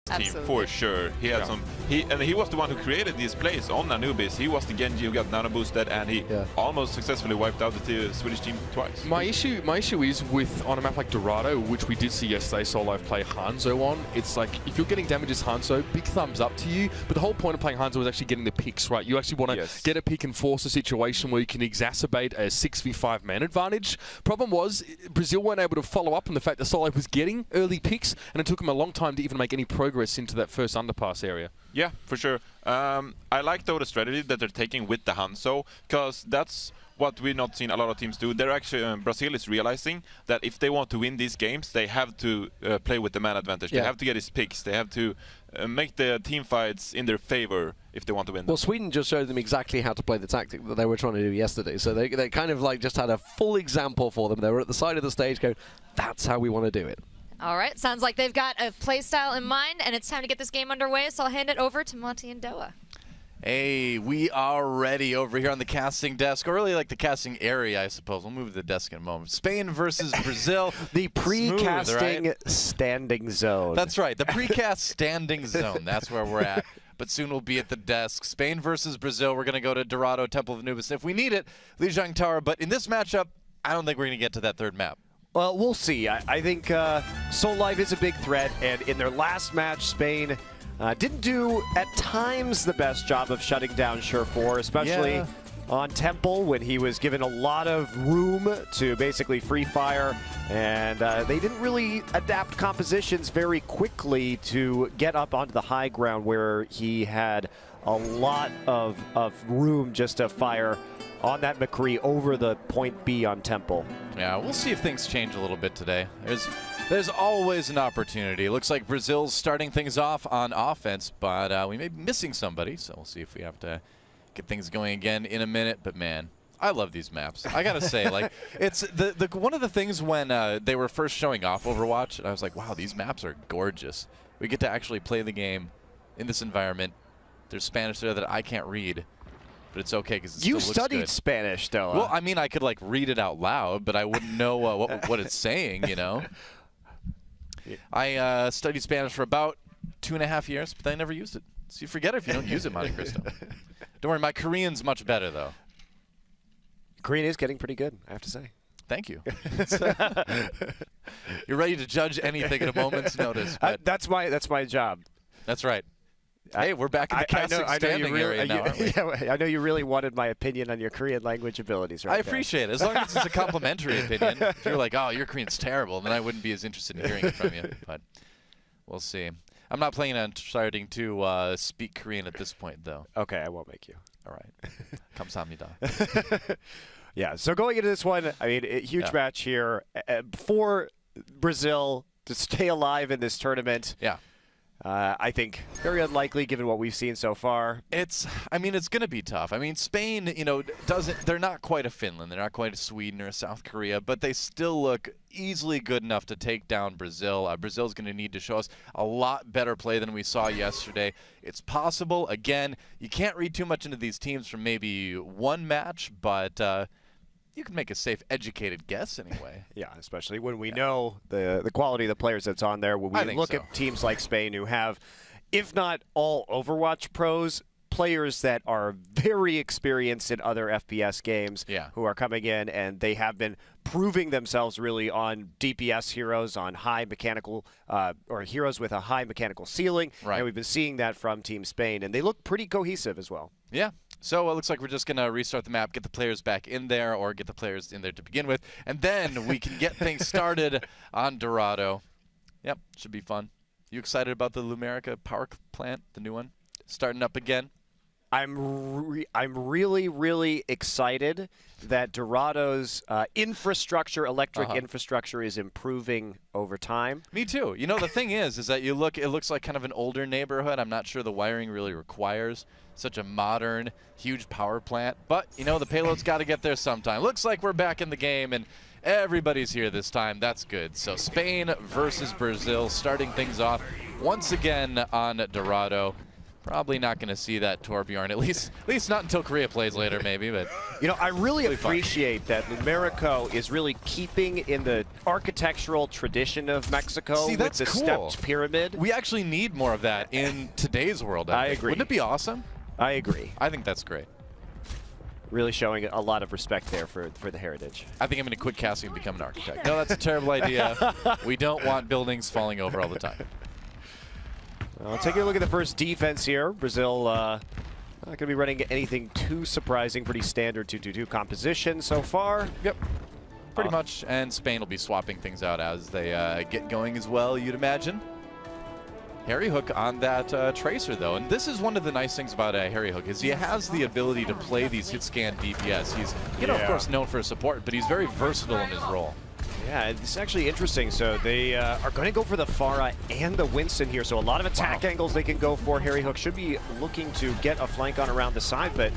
team for sure. He had he was the one who created these plays on Anubis. He was the Genji who got nano boosted, and he almost successfully wiped out the Swedish team twice. My issue is with on a map like Dorado, which we did see yesterday, Solo play Hanzo on. It's like if you're getting damage as Hanzo, big thumbs up to you. But the whole point of playing Hanzo is actually getting the picks right. You actually want to get a pick and force a situation where you can exacerbate a 6v5 man advantage. Problem was Brazil weren't able to follow up on the fact that Solo was getting early picks, and it took him a long time to even make any progress into that first underpass area. Yeah, for sure. I like though the strategy that they're taking with the Hanzo, because that's what we've not seen a lot of teams do. They're actually Brazil is realizing that if they want to win these games, they have to play with the man advantage. They have to get his picks. They have to make the team fights in their favor if they want to win them. Well, Sweden just showed them exactly how to play the tactic that they were trying to do yesterday. So they kind of like just had a full example for them. They were at the side of the stage going, that's how we want to do it. All right, sounds like they've got a play style in mind, and it's time to get this game underway, so I'll hand it over to Monty and Doa. Hey, we are ready over here on the casting desk, or really like the casting area, I suppose. We'll move to the desk in a moment. Spain versus Brazil. The pre-casting standing zone. That's right, the pre-cast standing zone. That's where we're at. But soon we'll be at the desk. Spain versus Brazil. We're going to go to Dorado, Temple of Anubis. If we need it, Lijiang Tower. But in this matchup, I don't think we're going to get to that third map. Well, we'll see. I think Soul Live is a big threat, and in their last match, Spain didn't do, at times, the best job of shutting down Surefour, especially on Temple when he was given a lot of room to basically free fire, and they didn't really adapt compositions very quickly to get up onto the high ground where he had a lot of room just to fire on that McCree over the point B on Temple. Yeah, we'll see if things change a little bit today. There's always an opportunity. It looks like Brazil's starting things off on offense, but we may be missing somebody, so we'll see if we have to get things going again in a minute. But man, I love these maps. I gotta say, like, it's the one of the things when they were first showing off Overwatch, and I was like, wow, these maps are gorgeous. We get to actually play the game in this environment. There's Spanish there that I can't read, but it's okay because it still looks good. You studied Spanish, though. Well, I mean, I could like read it out loud, but I wouldn't know what it's saying, you know. I studied Spanish for about 2.5 years, but I never used it. So you forget it if you don't use it, Monte Cristo. Don't worry, my Korean's much better, though. Korean is getting pretty good, I have to say. Thank you. You're ready to judge anything at a moment's notice. But that's my job. That's right. Hey, we're back in the casting standing area now, aren't we? Yeah, I know you really wanted my opinion on your Korean language abilities right I appreciate it, as long as it's a complimentary opinion. If you're like, oh, your Korean's terrible, then I wouldn't be as interested in hearing it from you. But we'll see. I'm not planning on starting to speak Korean at this point, though. Okay, I won't make you. All right. 감사합니다. Yeah, so going into this one, I mean, huge match here for Brazil to stay alive in this tournament. Yeah. I think very unlikely given what we've seen so far. I mean, it's going to be tough. I mean, Spain, you know, they're not quite a Finland. They're not quite a Sweden or a South Korea, but they still look easily good enough to take down Brazil. Brazil's going to need to show us a lot better play than we saw yesterday. It's possible. Again, you can't read too much into these teams from maybe one match, but you can make a safe, educated guess anyway. Yeah, especially when we know the quality of the players that's on there. When we look at teams like Spain who have, if not all Overwatch pros, players that are very experienced in other FPS games who are coming in, and they have been proving themselves really on DPS heroes, on high mechanical, or heroes with a high mechanical ceiling. Right. And we've been seeing that from Team Spain, and they look pretty cohesive as well. Yeah. So it looks like we're just going to restart the map, get the players back in there, or get the players in there to begin with, and then we can get things started on Dorado. Yep, should be fun. You excited about the Lumerica power plant, the new one, starting up again? I'm really, really excited that Dorado's infrastructure, electric infrastructure, is improving over time. Me too. You know, the thing is that you look, it looks like kind of an older neighborhood. I'm not sure the wiring really requires such a modern, huge power plant. But, you know, the payload's got to get there sometime. Looks like we're back in the game, and everybody's here this time. That's good. So Spain versus Brazil, starting things off once again on Dorado. Probably not going to see that Torbjorn, at least not until Korea plays later, maybe. But you know, I really appreciate that Numerico is really keeping in the architectural tradition of Mexico See, with the cool. stepped pyramid. We actually need more of that in today's world. I agree. Wouldn't it be awesome? I agree. I think that's great. Really showing a lot of respect there for the heritage. I think I'm going to quit casting and become an architect. No, that's a terrible idea. We don't want buildings falling over all the time. Well, taking a look at the first defense here. Brazil not going to be running anything too surprising. Pretty standard 2-2-2 composition so far. Yep. Pretty much. And Spain will be swapping things out as they get going as well, you'd imagine. Harry Hook on that Tracer, though. And this is one of the nice things about Harry Hook is he has the ability to play these hit scan DPS. He's, of course, known for his support, but he's very versatile in his role. Yeah, it's actually interesting. So they are going to go for the Pharah and the Winston here. So a lot of attack angles they can go for. Harry Hook should be looking to get a flank on around the side, but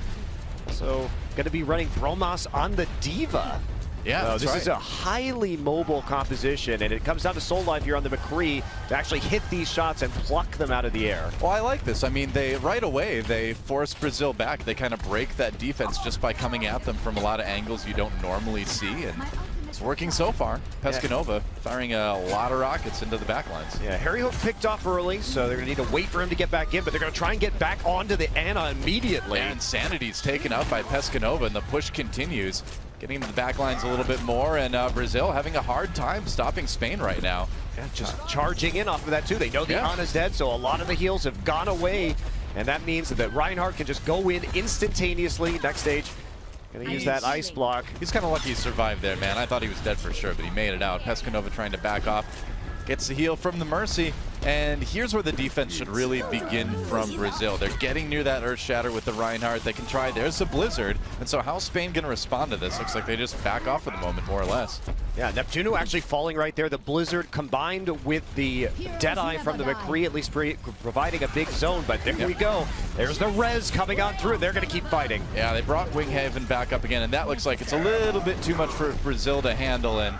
also going to be running Bromas on the Diva. Yeah, this is a highly mobile composition, and it comes down to Soul Life here on the McCree to actually hit these shots and pluck them out of the air. Well, I like this. I mean, right away, they force Brazil back. They kind of break that defense just by coming at them from a lot of angles you don't normally see, and it's working so far. Pescanova firing a lot of rockets into the backlines. Yeah, Harry Hook picked off early, so they're going to need to wait for him to get back in, but they're going to try and get back onto the Ana immediately. And Sanity's taken out by Pescanova, and the push continues. Getting into the backlines a little bit more, and Brazil having a hard time stopping Spain right now. Yeah, just charging in off of that, too. They know the Ana's dead, so a lot of the heals have gone away, and that means that Reinhardt can just go in instantaneously. Next stage, going to use that ice block. He's kind of lucky he survived there, man. I thought he was dead for sure, but he made it out. Pescanova trying to back off. Gets the heal from the Mercy, and here's where the defense should really begin from Brazil. They're getting near that Earth Shatter with the Reinhardt. They can try. There's the Blizzard, and so how's Spain going to respond to this? Looks like they just back off for the moment, more or less. Yeah, Neptuno actually falling right there. The Blizzard combined with the Deadeye from the McCree, at least providing a big zone, but there we go. There's the Res coming on through. They're going to keep fighting. Yeah, they brought Winghaven back up again, and that looks like it's a little bit too much for Brazil to handle, and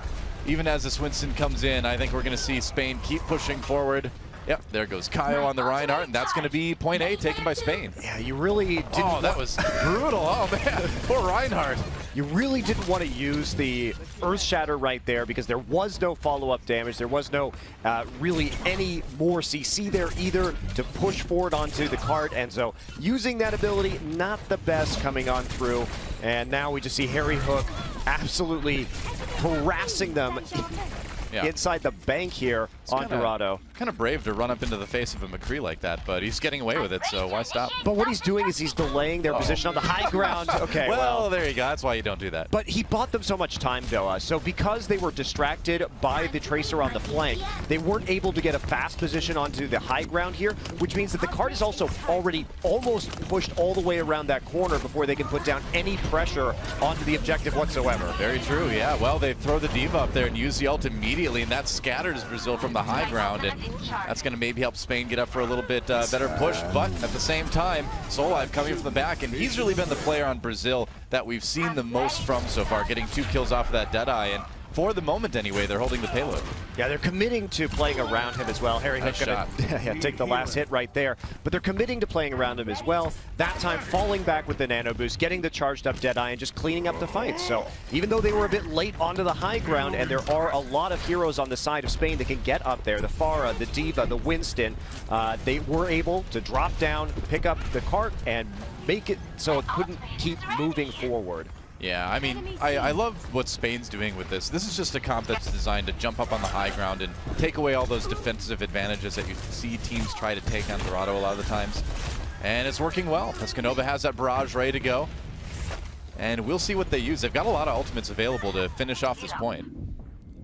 even as this Winston comes in, I think we're going to see Spain keep pushing forward. Yep, there goes Kaio on the Reinhardt, and that's going to be point A taken by Spain. Yeah, you really didn't. Oh, that was brutal. Oh, man. Poor Reinhardt. You really didn't want to use the Earth Shatter right there because there was no follow-up damage. There was no really any more CC there either to push forward onto the cart. And so using that ability, not the best coming on through. And now we just see Harry Hook absolutely harassing them inside the bank here on Dorado. Kind of brave to run up into the face of a McCree like that, but he's getting away with it, so why stop? But what he's doing is he's delaying their position on the high ground. Okay, well, there you go. That's why you don't do that. But he bought them so much time, Doa. So because they were distracted by the Tracer on the flank, they weren't able to get a fast position onto the high ground here, which means that the cart is also already almost pushed all the way around that corner before they can put down any pressure onto the objective whatsoever. Very true, yeah. Well, they throw the Diva up there and use the ult immediately, and that scatters Brazil from the high ground, and that's going to maybe help Spain get up for a little bit better push. But at the same time, Solive coming from the back, and he's really been the player on Brazil that we've seen the most from so far, getting 2 kills off of that Deadeye, and for the moment anyway, they're holding the payload. Yeah, they're committing to playing around him as well. Harry Hook gonna take the last hit right there, but they're committing to playing around him as well. That time falling back with the nano boost, getting the charged up Deadeye, and just cleaning up the fight. So even though they were a bit late onto the high ground, and there are a lot of heroes on the side of Spain that can get up there, the Pharah, the Diva, the Winston, they were able to drop down, pick up the cart, and make it so it couldn't keep moving forward. Yeah, I mean, I love what Spain's doing with this. This is just a comp that's designed to jump up on the high ground and take away all those defensive advantages that you see teams try to take on Dorado a lot of the times. And it's working well. Pescanova has that barrage ready to go. And we'll see what they use. They've got a lot of ultimates available to finish off this point.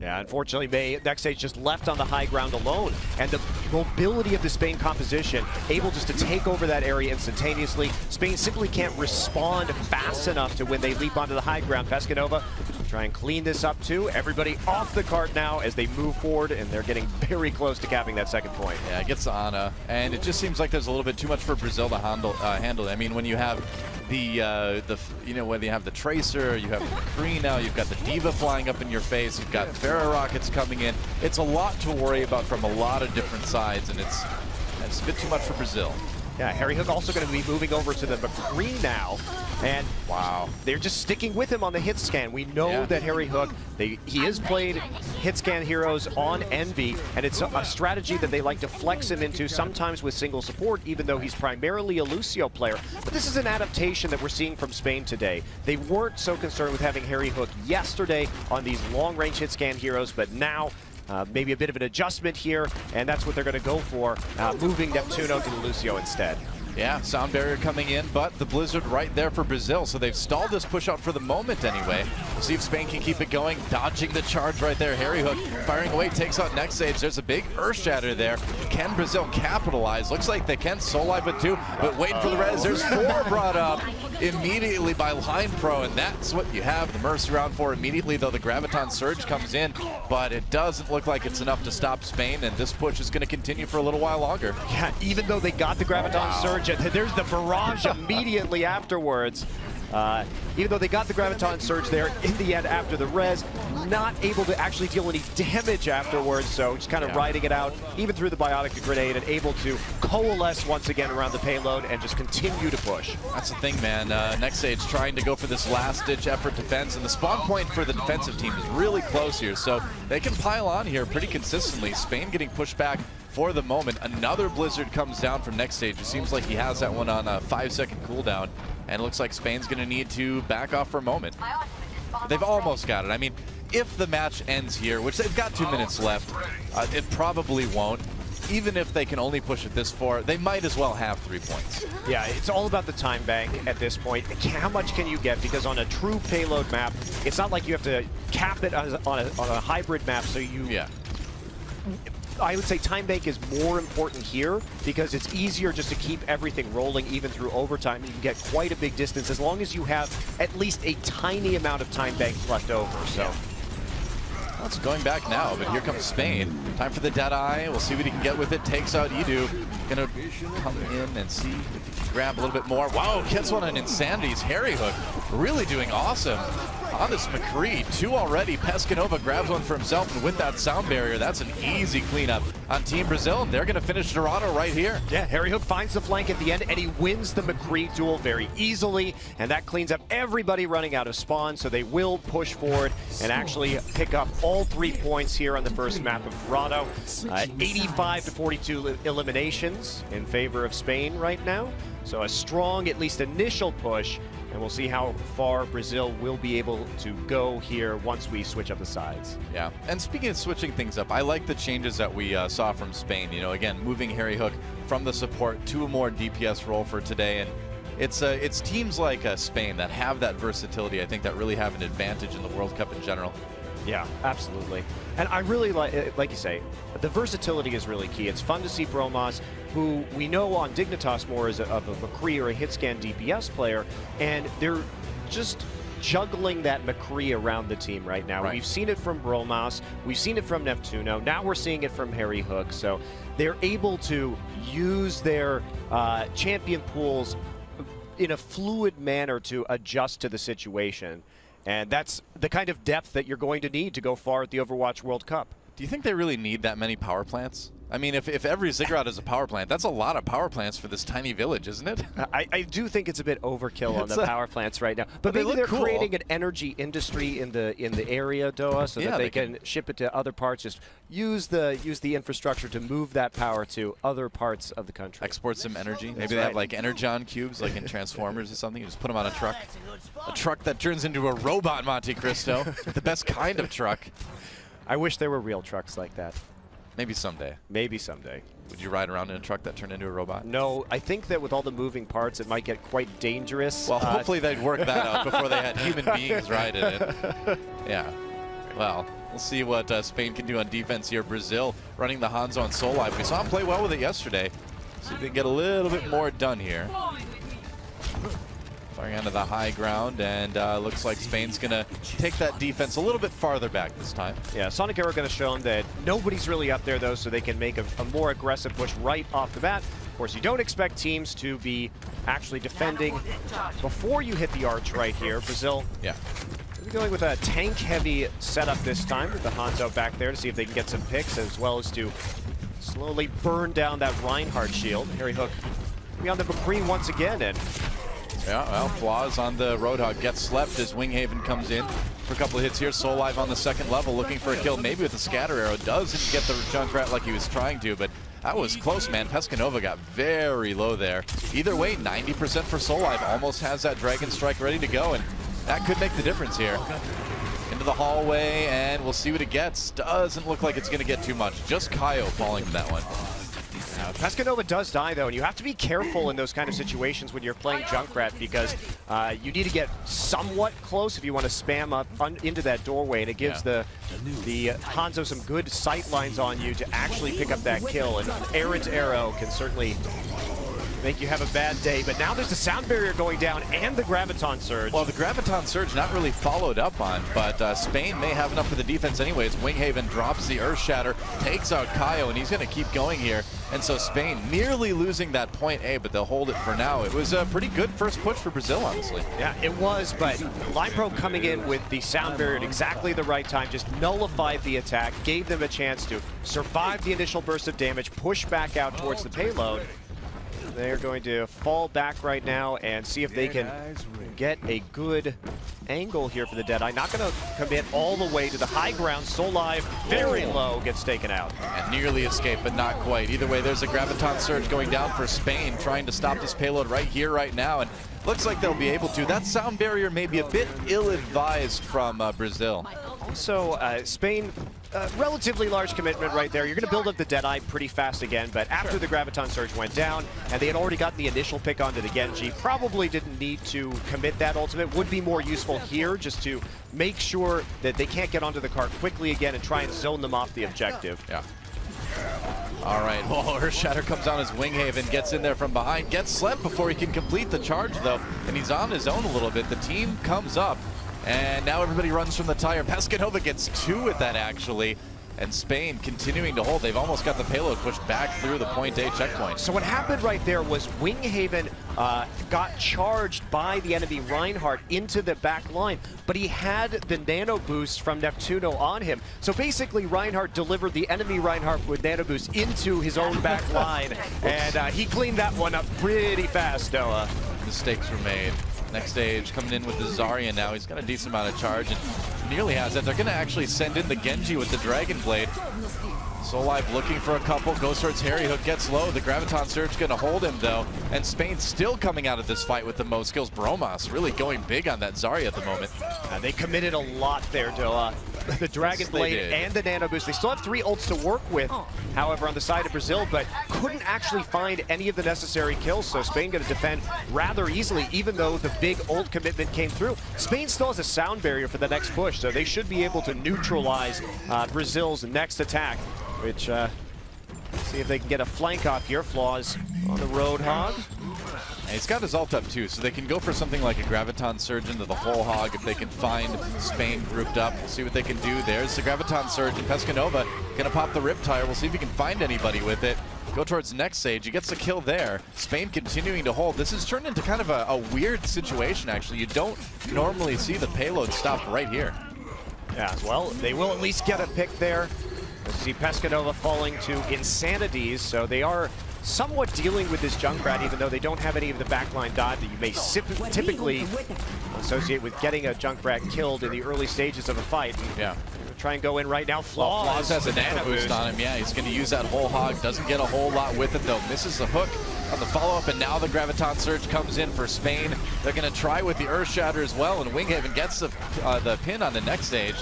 Yeah, unfortunately, May next stage just left on the high ground alone, and the mobility of the Spain composition, able just to take over that area instantaneously. Spain simply can't respond fast enough to when they leap onto the high ground. Pescanova try and clean this up too. Everybody off the cart now as they move forward, and they're getting very close to capping that second point. Yeah, it gets to Ana, and it just seems like there's a little bit too much for Brazil to handle. I mean, when you have whether you have the Tracer, you have the McCree now, you've got the Diva flying up in your face, you've got Pharah rockets coming in. It's a lot to worry about from a lot of different sides, and it's a bit too much for Brazil. Yeah, Harry Hook also going to be moving over to the McCree now. And wow, they're just sticking with him on the hit scan. We know that Harry Hook, he has played hit scan heroes on Envy, and it's a strategy that they like to flex him into, sometimes with single support, even though he's primarily a Lucio player. But this is an adaptation that we're seeing from Spain today. They weren't so concerned with having Harry Hook yesterday on these long-range hit scan heroes, but now maybe a bit of an adjustment here, and that's what they're going to go for, moving Neptuno to the Lucio instead. Yeah, sound barrier coming in, but the Blizzard right there for Brazil, so they've stalled this push out for the moment anyway. We'll see if Spain can keep it going, dodging the charge right there. Harry Hook firing away, takes out Next Stage. There's a big Earth Shatter there. Can Brazil capitalize? Looks like they can. Soul Live with 2, but waiting for the res. There's 4 brought up immediately by Line Pro, and that's what you have the Mercy round for immediately, though the Graviton Surge comes in, but it doesn't look like it's enough to stop Spain, and this push is going to continue for a little while longer. Yeah, even though they got the Graviton Surge, there's the barrage immediately afterwards. Even though they got the Graviton Surge there, in the end, after the res, not able to actually deal any damage afterwards, so just kind of riding it out, even through the Biotic Grenade, and able to coalesce once again around the payload and just continue to push. That's the thing, man. Next Stage trying to go for this last-ditch effort defense, and the spawn point for the defensive team is really close here, so they can pile on here pretty consistently. Spain getting pushed back for the moment. Another Blizzard comes down from Next Stage. It seems like he has that one on a 5-second cooldown, and it looks like Spain's going to need to back off for a moment. They've almost got it. I mean, if the match ends here, which they've got 2 minutes left, it probably won't. Even if they can only push it this far, they might as well have 3 points. Yeah, it's all about the time bank at this point. How much can you get? Because on a true payload map, it's not like you have to cap it on a hybrid map, so you... Yeah. I would say time bank is more important here because it's easier just to keep everything rolling even through overtime. You can get quite a big distance as long as you have at least a tiny amount of time banks left over. So well, it's going back now, but here comes Spain. Time for the Deadeye. We'll see what he can get with it. Takes out Edu. Gonna come in and see if he can grab a little bit more. Wow, gets one on Insanity's Harry Hook. Really doing awesome on this McCree. 2 already. Pescanova grabs one for himself, and with that sound barrier, that's an easy cleanup on Team Brazil. They're going to finish Dorado right here. Yeah, Harry Hook finds the flank at the end, and he wins the McCree duel very easily, and that cleans up everybody running out of spawn, so they will push forward and actually pick up all 3 points here on the first map of Dorado. 85 to 42 eliminations in favor of Spain right now, so a strong, at least initial push. And we'll see how far Brazil will be able to go here once we switch up the sides. Yeah, and speaking of switching things up, I like the changes that we saw from Spain. You know, again, moving Harry Hook from the support to a more DPS role for today. And it's teams like Spain that have that versatility, I think, that really have an advantage in the World Cup in general. Yeah, absolutely. And I really like you say, the versatility is really key. It's fun to see Bromas, who we know on Dignitas more as of a McCree or a hitscan DPS player, and they're just juggling that McCree around the team right now. Right. We've seen it from Bromas, we've seen it from Neptuno, now we're seeing it from Harry Hook, so they're able to use their champion pools in a fluid manner to adjust to the situation. And that's the kind of depth that you're going to need to go far at the Overwatch World Cup. Do you think they really need that many power plants? I mean, if every Ziggurat is a power plant, that's a lot of power plants for this tiny village, isn't it? I do think it's a bit overkill on the power plants right now. But maybe they're creating an energy industry in the area, Doa, so that they can ship it to other parts. Just use the infrastructure to move that power to other parts of the country. Export some energy. Maybe they have like Energon cubes, like in Transformers or something. You just put them on a truck that turns into a robot, Monte Cristo. The best kind of truck. I wish there were real trucks like that. Maybe someday. Maybe someday. Would you ride around in a truck that turned into a robot? No, I think that with all the moving parts, it might get quite dangerous. Well, hopefully they'd work that out before they had human beings ride in it. Yeah. Well, we'll see what Spain can do on defense here. Brazil running the Hanzo on Soul Live. We saw him play well with it yesterday. See if they can get a little bit more done here. Firing onto the high ground, and looks like Spain's going to take that defense a little bit farther back this time. Yeah, Sonic Arrow going to show them that nobody's really up there, though, so they can make a more aggressive push right off the bat. Of course, you don't expect teams to be actually defending before you hit the arch right here. Brazil going with a tank-heavy setup this time with the Hanzo back there to see if they can get some picks, as well as to slowly burn down that Reinhardt shield. Harry Hook be on the McCree once again. And yeah, well, Flaws on the Roadhog gets slept as Winghaven comes in for a couple of hits here. Soul Live on the second level looking for a kill, maybe with a scatter arrow. Doesn't get the Junkrat like he was trying to, but that was close, man. Pescanova got very low there. Either way, 90% for Soul Live. Almost has that Dragon Strike ready to go, and that could make the difference here. Into the hallway, and we'll see what it gets. Doesn't look like it's going to get too much. Just Kaio falling to that one. Pescanova does die, though, and you have to be careful in those kind of situations when you're playing Junkrat, because you need to get somewhat close if you want to spam up into that doorway, and it gives the Hanzo some good sight lines on you to actually pick up that kill, and Aaron's arrow can certainly make you have a bad day. But now there's the sound barrier going down and the Graviton Surge. Well, the Graviton Surge not really followed up on, but Spain may have enough for the defense anyways. Winghaven drops the Earth Shatter, takes out Kaio, and he's going to keep going here. And so Spain nearly losing that point A, but they'll hold it for now. It was a pretty good first push for Brazil, honestly. Yeah, it was, but Linepro coming in with the sound barrier at exactly the right time, just nullified the attack, gave them a chance to survive the initial burst of damage, push back out towards the payload. They're going to fall back right now and see if they can get a good angle here for the Deadeye. Not going to commit all the way to the high ground. Soul Live, very low, gets taken out. And nearly escaped, but not quite. Either way, there's a Graviton Surge going down for Spain, trying to stop this payload right here, right now. And looks like they'll be able to. That sound barrier may be a bit ill-advised from Brazil. Also, Spain, relatively large commitment right there. You're going to build up the Deadeye pretty fast again, but after the Graviton Surge went down, and they had already gotten the initial pick onto the Genji, probably didn't need to commit that ultimate. Would be more useful here just to make sure that they can't get onto the cart quickly again and try and zone them off the objective. Yeah. All right, well, Earth Shatter comes on as Winghaven gets in there from behind, gets slept before he can complete the charge, though, and he's on his own a little bit. The team comes up, and now everybody runs from the tire. Pescanova gets 2 with that, actually. And Spain continuing to hold. They've almost got the payload pushed back through the point A checkpoint. So what happened right there was Winghaven got charged by the enemy Reinhardt into the back line, but he had the nano boost from Neptuno on him. So basically Reinhardt delivered the enemy Reinhardt with nano boost into his own back line, and he cleaned that one up pretty fast, Noah. Mistakes were made. Next stage coming in with the Zarya now. He's got a decent amount of charge and nearly has that. They're going to actually send in the Genji with the Dragon Blade. Soul Live looking for a couple. Goes towards Harry Hook, gets low. The Graviton Surge going to hold him, though. And Spain still coming out of this fight with the most skills. Bromas really going big on that Zarya at the moment. They committed a lot there, Doa. The Dragon Blade and the Nano Boost. They still have 3 ults to work with, however, on the side of Brazil, but couldn't actually find any of the necessary kills, so Spain going to defend rather easily, even though the big ult commitment came through. Spain still has a sound barrier for the next push, so they should be able to neutralize Brazil's next attack, which, see if they can get a flank off here. Flaws on the Roadhog. And he's got his ult up too, so they can go for something like a Graviton Surge into the whole hog if they can find Spain grouped up. We'll see what they can do. There's the Graviton Surge, and Pescanova gonna pop the Riptire. We'll see if he can find anybody with it. Go towards the next stage. He gets the kill there. Spain continuing to hold. This has turned into kind of a weird situation, actually. You don't normally see the payload stop right here. Yeah, well, they will at least get a pick there. Let's see Pescanova falling to Insanities, so they are somewhat dealing with this Junkrat, even though they don't have any of the backline dot that you may typically associate with getting a Junkrat killed in the early stages of a fight. Yeah. Try and go in right now. Flaws has a nano boost on him. Yeah, he's going to use that whole hog. Doesn't get a whole lot with it, though. Misses the hook on the follow-up, and now the Graviton Surge comes in for Spain. They're going to try with the Earth Shatter as well, and Winghaven gets the pin on the next stage.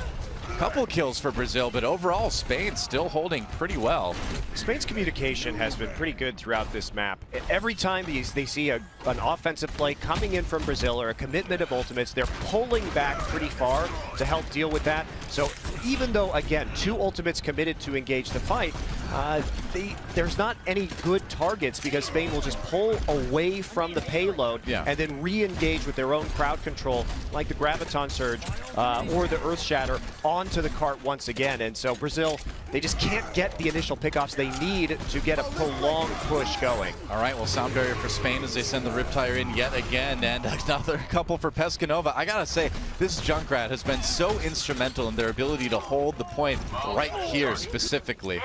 Couple kills for Brazil, but overall Spain still holding pretty well. Spain's communication has been pretty good throughout this map. Every time they see an offensive play coming in from Brazil or a commitment of ultimates, they're pulling back pretty far to help deal with that. So even though, again, 2 ultimates committed to engage the fight, there's not any good targets because Spain will just pull away from the payload and then re-engage with their own crowd control, like the Graviton Surge or the Earth Shatter, onto the cart once again. And so Brazil, they just can't get the initial pickoffs they need to get a prolonged push going. All right, well, sound barrier for Spain as they send the Riptire in yet again, and another couple for Pescanova. I gotta say, this Junkrat has been so instrumental in their ability to hold the point right here specifically.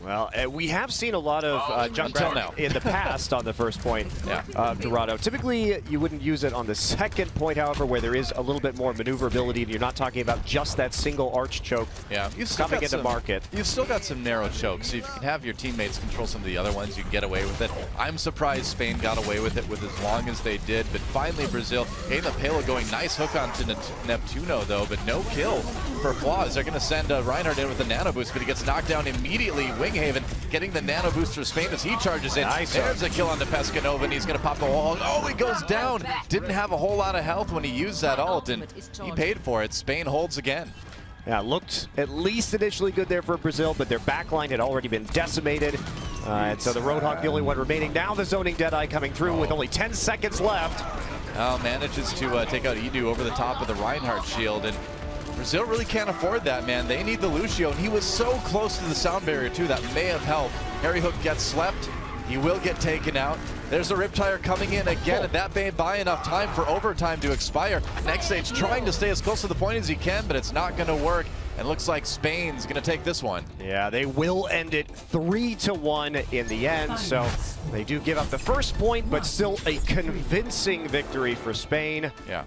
Well, we have seen a lot of jump until grab now. in the past on the first point Yeah. of Dorado. Typically, you wouldn't use it on the second point, however, where there is a little bit more maneuverability, and you're not talking about just that single arch choke Yeah, you've still coming got into some, market. You've still got some narrow chokes. So if you can have your teammates control some of the other ones, you can get away with it. I'm surprised Spain got away with it with as long as they did, but finally Brazil getting the payload going. Nice hook onto Neptuno though, but no kill for Flaws. They're going to send Reinhardt in with the nano boost, but he gets knocked down immediately. Winghaven getting the nano boost for Spain as he charges in. Nice. There's a kill on the Pescanova, and he's going to pop the wall. Oh, he goes down. Didn't have a whole lot of health when he used that ult, and he paid for it. Spain holds again. Yeah, looked at least initially good there for Brazil, but their backline had already been decimated. And so the Roadhog, the only one remaining. Now the zoning Deadeye coming through with only 10 seconds left. Manages to take out Edu over the top of the Reinhardt shield, and Brazil really can't afford that, man. They need the Lucio, and he was so close to the sound barrier, too. That may have helped. Harry Hook gets slept. He will get taken out. There's a Riptire coming in again, and that may buy enough time for overtime to expire. Next stage trying to stay as close to the point as he can, but it's not going to work. And looks like Spain's going to take this one. Yeah, they will end it 3-1 in the end. So they do give up the first point, but still a convincing victory for Spain. Yeah.